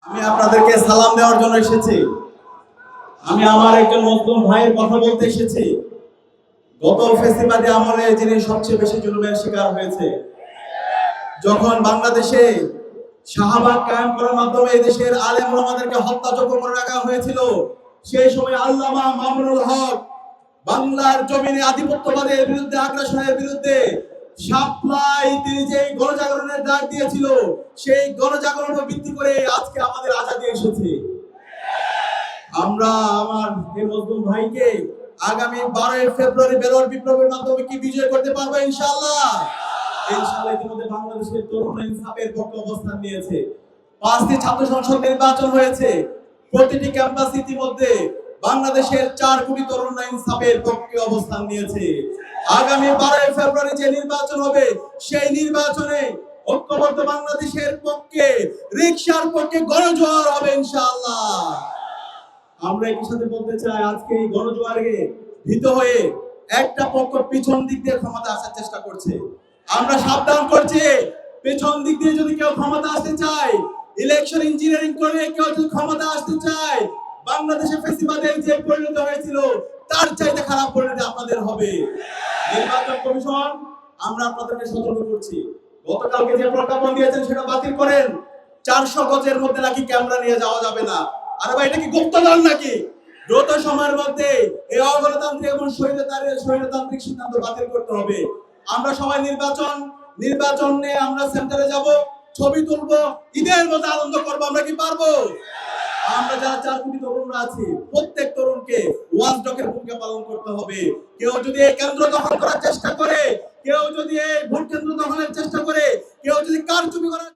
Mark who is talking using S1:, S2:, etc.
S1: আমি আপনাদেরকে সালাম দেওয়ার জন্য এসেছি। আমি আমার একজন মুসলিম ভাইয়ের কথা বলতে এসেছি। গত ফেসিবাদী আমলে যিনি সবচেয়ে বেশি জুলুমের শিকার হয়েছে, যখন বাংলাদেশে শাহবাগ কায়েম করার মাধ্যমে এই দেশের আলেম ওলামাদেরকে হত্যাযোগ্য করে রাখা হয়েছিল, সেই সময় আল্লামা মামুনুল হক বাংলার জমিনে আধিপত্যবাদের বিরুদ্ধে, আগ্রাসনের বিরুদ্ধে সাপ্লাই তিনি যে গণজাগরণের ডাক দিয়েছিল, সেই গণজাগরণের ভিত্তি করে আজকে আমাদের আজাদী এসেছে। আমরা আমার এই মজলুম ভাইকে আগামী 12 ফেব্রুয়ারি বেলুর বিপ্লবের মাধ্যমে কি বিজয় করতে পারবো ইনশাআল্লাহ। ইনশাআল্লাহ ইতিমধ্যে বাংলাদেশের তরুণ ইনসাফের পক্ষে অবস্থান নিয়েছে। 5টি ছাত্র সংসদ নির্বাচন হয়েছে। প্রতিটি ক্যাম্পাস ইতিমধ্যে বাংলাদেশের 4 কোটি তরুণ ইনসাফের পক্ষে অবস্থান নিয়েছে। আগামী 12 ফেব্রুয়ারি যে নির্বাচন হবে, সেই নির্বাচনে ঐক্যবদ্ধ বাংলাদেশের পক্ষে, রিকশার পক্ষে গণজোয়ার হবে ইনশাআল্লাহ। আমরা একই সাথে বলতে চাই, আজকে এই গণজোয়ারে ভীত হয়ে একটা পক্ষ পিছন দিক দিয়ে ক্ষমতা আসার চেষ্টা করছে। আমরা সাবধান করছি, পেছন দিক দিয়ে যদি কেউ ক্ষমতা আসতে চায়, ইলেকশন ইঞ্জিনিয়ারিং করে কেউ যদি ক্ষমতা আসতে চায়, বাংলাদেশে ফেসিবাদের যে পরিণতি হয়েছিল তার চাইতে খারাপ পরিণতি আপনাদের হবে। নির্বাচন কমিশন, আমরা আপনাদেরকে সতর্ক করছি, গতকালকে যে প্রজ্ঞাপন দিয়েছেন সেটা বাতিল করেন। 400 গজের মধ্যে নাকি ক্যামেরা নিয়ে যাওয়া যাবে না। আরে ভাই, এটা কি গুপ্তধন নাকি? দ্রুত সময়ের মধ্যে এই অগণতান্ত্রিক এবং স্বৈরতান্ত্রিক সিদ্ধান্ত বাতিল করতে হবে। আমরা সবাই নির্বাচন নিয়ে আমরা সেন্টারে যাব, ছবি তুলবো, ঈদের মতো আনন্দ করবো। আমরা কি পারবো? আমরা যারা 4 কোটি তরুণরা আছি, প্রত্যেক তরুণকে ওয়াচডগের ভূমিকা পালন করতে হবে। কেউ যদি এই কেন্দ্র দখল করার চেষ্টা করে, কেউ যদি এই ভোট কেন্দ্র দখলের চেষ্টা করে, কেউ যদি কারচুপি করার